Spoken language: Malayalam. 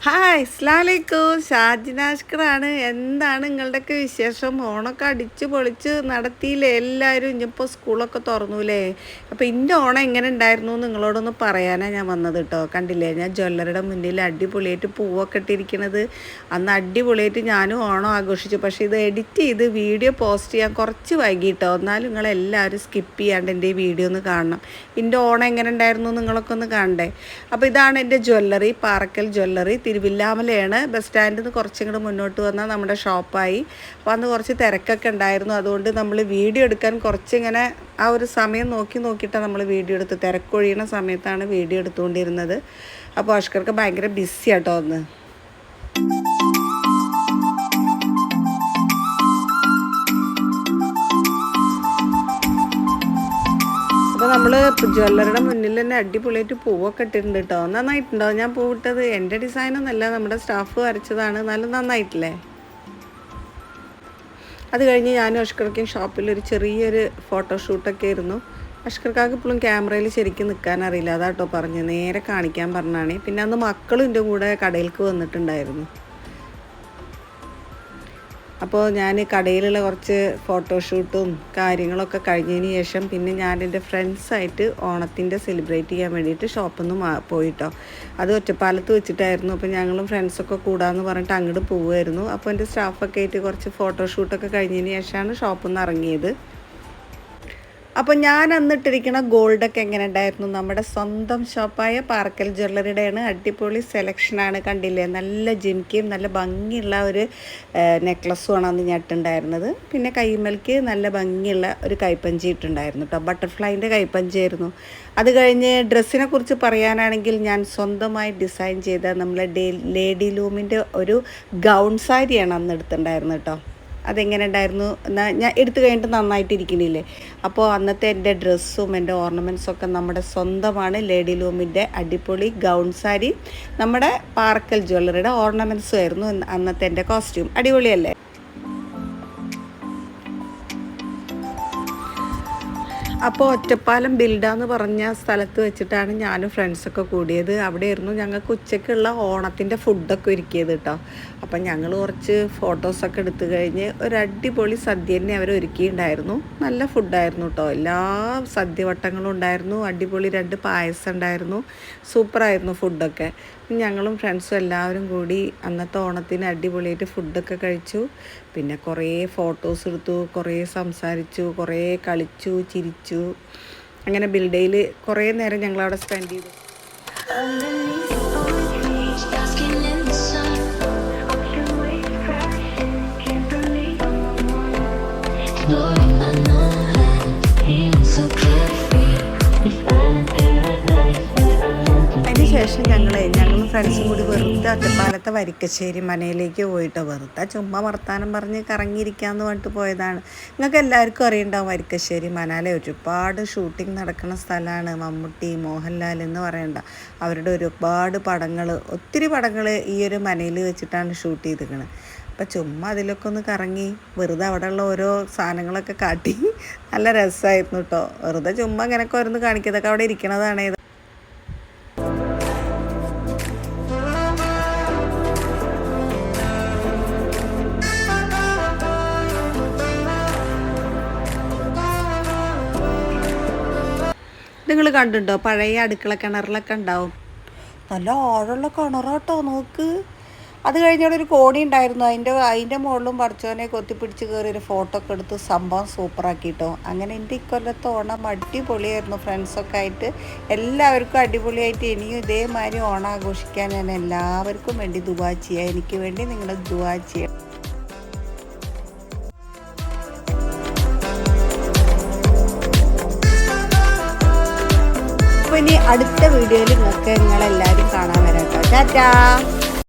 ഹായ് അസ്സലാമലൈക്കും. ഷാജിനാഷ്കറാണ്. എന്താണ് നിങ്ങളുടെയൊക്കെ വിശേഷം? ഓണമൊക്കെ അടിച്ച് പൊളിച്ച് നടത്തിയില്ലേ എല്ലാവരും? ഇനിയിപ്പോൾ സ്കൂളൊക്കെ തുറന്നുല്ലേ? അപ്പോൾ ഇൻ്റെ ഓണം എങ്ങനെ ഉണ്ടായിരുന്നു നിങ്ങളോടൊന്ന് പറയാനാണ് ഞാൻ വന്നത് കേട്ടോ. കണ്ടില്ലേ, ഞാൻ ജ്വല്ലറിയുടെ മുന്നിൽ അടിപൊളിയായിട്ട് പൂവൊക്കെ ഇട്ടിരിക്കണത്. അന്ന് അടിപൊളിയായിട്ട് ഞാനും ഓണം ആഘോഷിച്ചു. പക്ഷേ ഇത് എഡിറ്റ് ചെയ്ത് വീഡിയോ പോസ്റ്റ് ചെയ്യാൻ കുറച്ച് വൈകിട്ടോ. എന്നാലും നിങ്ങളെല്ലാവരും സ്കിപ്പ് ചെയ്യാണ്ട് എൻ്റെ ഈ വീഡിയോ ഒന്ന് കാണണം. എൻ്റെ ഓണം എങ്ങനെ ഉണ്ടായിരുന്നു നിങ്ങളൊക്കെ ഒന്ന് കാണണ്ടേ? അപ്പോൾ ഇതാണ് എൻ്റെ ജ്വല്ലറി, പാറക്കൽ ജ്വല്ലറി, തിരുവില്ലാമലയാണ്. ബസ് സ്റ്റാൻഡിൽ നിന്ന് കുറച്ചും കൂടെ മുന്നോട്ട് വന്നാൽ നമ്മുടെ ഷോപ്പായി. അപ്പോൾ അന്ന് കുറച്ച് തിരക്കൊക്കെ ഉണ്ടായിരുന്നു. അതുകൊണ്ട് നമ്മൾ വീഡിയോ എടുക്കാൻ കുറച്ചിങ്ങനെ ആ ഒരു സമയം നോക്കിയിട്ടാണ് നമ്മൾ വീഡിയോ എടുത്ത്, തിരക്കൊഴിയണ സമയത്താണ് വീഡിയോ എടുത്തുകൊണ്ടിരുന്നത്. അപ്പോൾ അഷ്കർക്ക് ഭയങ്കര ബിസി ആട്ടോ അന്ന്. അപ്പോൾ നമ്മൾ ജ്വല്ലറിയുടെ മുന്നിൽ തന്നെ അടിപൊളിയായിട്ട് പൂവൊക്കെ ഇട്ടിട്ടുണ്ട് കേട്ടോ. നന്നായിട്ടുണ്ടോ? ഞാൻ പൂവിട്ടത് എൻ്റെ ഡിസൈനൊന്നുമല്ല, നമ്മുടെ സ്റ്റാഫ് വരച്ചതാണ്. എന്നാലും നന്നായിട്ടില്ലേ? അത് കഴിഞ്ഞ് ഞാനും അഷ്കർക്കും ഷോപ്പിലൊരു ചെറിയൊരു ഫോട്ടോഷൂട്ടൊക്കെ ആയിരുന്നു. അഷ്കർക്കാർക്ക് ഇപ്പോഴും ക്യാമറയിൽ ശരിക്കും നിൽക്കാൻ അറിയില്ല, അതാട്ടോ പറഞ്ഞ് നേരെ കാണിക്കാൻ പറഞ്ഞാണ്. പിന്നെ അന്ന് മക്കളും എൻ്റെ കൂടെ കടയിലേക്ക് വന്നിട്ടുണ്ടായിരുന്നു. അപ്പോൾ ഞാൻ കടയിലുള്ള കുറച്ച് ഫോട്ടോഷൂട്ടും കാര്യങ്ങളൊക്കെ കഴിഞ്ഞതിന് ശേഷം പിന്നെ ഞാൻ എൻ്റെ ഫ്രണ്ട്സായിട്ട് ഓണത്തിൻ്റെ സെലിബ്രേറ്റ് ചെയ്യാൻ വേണ്ടിയിട്ട് ഷോപ്പിൽ നിന്ന് പോയിട്ടോ. അത് ഒറ്റപ്പാലത്ത് വെച്ചിട്ടായിരുന്നു. അപ്പോൾ ഞങ്ങളും ഫ്രണ്ട്സൊക്കെ കൂടാമെന്ന് പറഞ്ഞിട്ട് അങ്ങോട്ട് പോവുമായിരുന്നു. അപ്പോൾ എൻ്റെ സ്റ്റാഫൊക്കെ ആയിട്ട് കുറച്ച് ഫോട്ടോഷൂട്ടൊക്കെ കഴിഞ്ഞതിന് ശേഷമാണ് ഷോപ്പിൽ നിന്ന് ഇറങ്ങിയത്. അപ്പോൾ ഞാൻ അന്നിട്ടിരിക്കുന്ന ഗോൾഡൊക്കെ എങ്ങനെ ഉണ്ടായിരുന്നു? നമ്മുടെ സ്വന്തം ഷോപ്പായ പാറക്കൽ ജ്വല്ലറിയുടെയാണ്. അടിപൊളി സെലക്ഷനാണ്, കണ്ടില്ലേ? നല്ല ജിമിക്കയും നല്ല ഭംഗിയുള്ള ഒരു നെക്ലസ്സുമാണ് അന്ന് ഞാൻ ഇട്ടുണ്ടായിരുന്നത്. പിന്നെ കൈമൽക്ക് നല്ല ഭംഗിയുള്ള ഒരു കൈപ്പഞ്ചി ഇട്ടുണ്ടായിരുന്നു കേട്ടോ. ബട്ടർഫ്ലൈൻ്റെ കൈപ്പഞ്ചിയായിരുന്നു. അത് കഴിഞ്ഞ് ഡ്രസ്സിനെ കുറിച്ച് പറയാനാണെങ്കിൽ ഞാൻ സ്വന്തമായി ഡിസൈൻ ചെയ്ത നമ്മളെ ലേഡി ലൂമിൻ്റെ ഒരു ഗൗൺ സാരിയാണ് അന്ന് എടുത്തിട്ടുണ്ടായിരുന്നത് കേട്ടോ. അതെങ്ങനെ ഉണ്ടായിരുന്നു എന്നാൽ ഞാൻ എടുത്തു കഴിഞ്ഞിട്ട് നന്നായിട്ടിരിക്കണില്ലേ? അപ്പോൾ അന്നത്തെ എൻ്റെ ഡ്രസ്സും എൻ്റെ ഓർണമെൻറ്റ്സൊക്കെ നമ്മുടെ സ്വന്തമാണ്. ലേഡി ലൂമിൻ്റെ അടിപൊളി ഗൗൺ സാരി, നമ്മുടെ പാറക്കൽ ജ്വല്ലറിയുടെ ഓർണമെൻറ്റ്സും ആയിരുന്നു അന്നത്തെ എൻ്റെ കോസ്റ്റ്യൂം. അടിപൊളിയല്ലേ? അപ്പോൾ ഒറ്റപ്പാലം ബിൽഡാന്ന് പറഞ്ഞ സ്ഥലത്ത് വെച്ചിട്ടാണ് ഞാനും ഫ്രണ്ട്സൊക്കെ കൂടിയത്. അവിടെയായിരുന്നു ഞങ്ങൾക്ക് ഉച്ചയ്ക്കുള്ള ഓണത്തിൻ്റെ ഫുഡൊക്കെ ഒരുക്കിയത് കേട്ടോ. അപ്പം ഞങ്ങൾ കുറച്ച് ഫോട്ടോസൊക്കെ എടുത്തു കഴിഞ്ഞ് ഒരു അടിപൊളി സദ്യ തന്നെ അവർ ഒരുക്കിയിട്ടുണ്ടായിരുന്നു. നല്ല ഫുഡായിരുന്നു കേട്ടോ. എല്ലാ സദ്യവട്ടങ്ങളും ഉണ്ടായിരുന്നു. അടിപൊളി 2 പായസം ഉണ്ടായിരുന്നു. സൂപ്പറായിരുന്നു ഫുഡൊക്കെ. ഞങ്ങളും ഫ്രണ്ട്സും എല്ലാവരും കൂടി അന്നത്തെ ഓണത്തിന് അടിപൊളിയായിട്ട് ഫുഡൊക്കെ കഴിച്ചു. പിന്നെ കുറേ ഫോട്ടോസ് എടുത്തു, കുറേ സംസാരിച്ചു, കുറേ കളിച്ചു, ചിരിച്ചു. അങ്ങനെ ബിൽഡയിൽ കുറേ നേരം ഞങ്ങളവിടെ സ്പെൻഡ് ചെയ്തു. ശേഷം ഞങ്ങളും ഫ്രണ്ട്സും കൂടി വെറുതെ ഒറ്റപ്പാലത്തെ വരിക്കശ്ശേരി മനയിലേക്ക് പോയിട്ടോ. വെറുതെ ചുമ്മാ വർത്താനം പറഞ്ഞ് കറങ്ങിയിരിക്കാമെന്ന് പറഞ്ഞിട്ട് പോയതാണ്. നിങ്ങൾക്ക് എല്ലാവർക്കും അറിയണ്ടാവും വരിക്കശ്ശേരി മനാലെ ഒരുപാട് ഷൂട്ടിംഗ് നടക്കുന്ന സ്ഥലമാണ്. മമ്മൂട്ടി, മോഹൻലാൽ എന്ന് പറയണ്ട, അവരുടെ ഒരുപാട് പടങ്ങൾ, ഒത്തിരി പടങ്ങൾ ഈ ഒരു മനയിൽ വെച്ചിട്ടാണ് ഷൂട്ട് ചെയ്തിരിക്കുന്നത്. അപ്പം ചുമ്മാ അതിലൊക്കെ ഒന്ന് കറങ്ങി വെറുതെ അവിടെയുള്ള ഓരോ സാധനങ്ങളൊക്കെ കാട്ടി നല്ല രസമായിരുന്നു കേട്ടോ. വെറുതെ ചുമ്മാ ഇങ്ങനെയൊക്കെ ഓരോന്ന് കാണിക്കുന്നതൊക്കെ അവിടെ ഇരിക്കണതാണ്. നിങ്ങൾ കണ്ടിട്ടുണ്ടോ? പഴയ അടുക്കള കിണറിലൊക്കെ ഉണ്ടാവും. നല്ല ആഴമുള്ള കിണറാട്ടോ, നോക്ക്. അത് കഴിഞ്ഞവിടെ ഒരു കോണി ഉണ്ടായിരുന്നു. അതിൻ്റെ മുകളിലും പറിച്ചോനെ കൊത്തിപ്പിടിച്ച് കയറി ഒരു ഫോട്ടോ ഒക്കെ എടുത്ത് സംഭവം സൂപ്പറാക്കിട്ടോ. അങ്ങനെ എൻ്റെ ഇക്കൊല്ലത്തെ ഓണം അടിപൊളിയായിരുന്നു. ഫ്രണ്ട്സൊക്കെ ആയിട്ട് എല്ലാവർക്കും അടിപൊളിയായിട്ട് ഇനിയും ഇതേമാതിരി ഓണം ആഘോഷിക്കാൻ ഞാൻ എല്ലാവർക്കും വേണ്ടി ദുആ ചെയ്യാം. എനിക്ക് വേണ്ടി നിങ്ങൾ ദുആ ചെയ്യാം. അപ്പോൾ ഇനി അടുത്ത വീഡിയോയിൽ നിങ്ങളെല്ലാവരും കാണാൻ വരാം കേട്ടോ. ടാറ്റാ.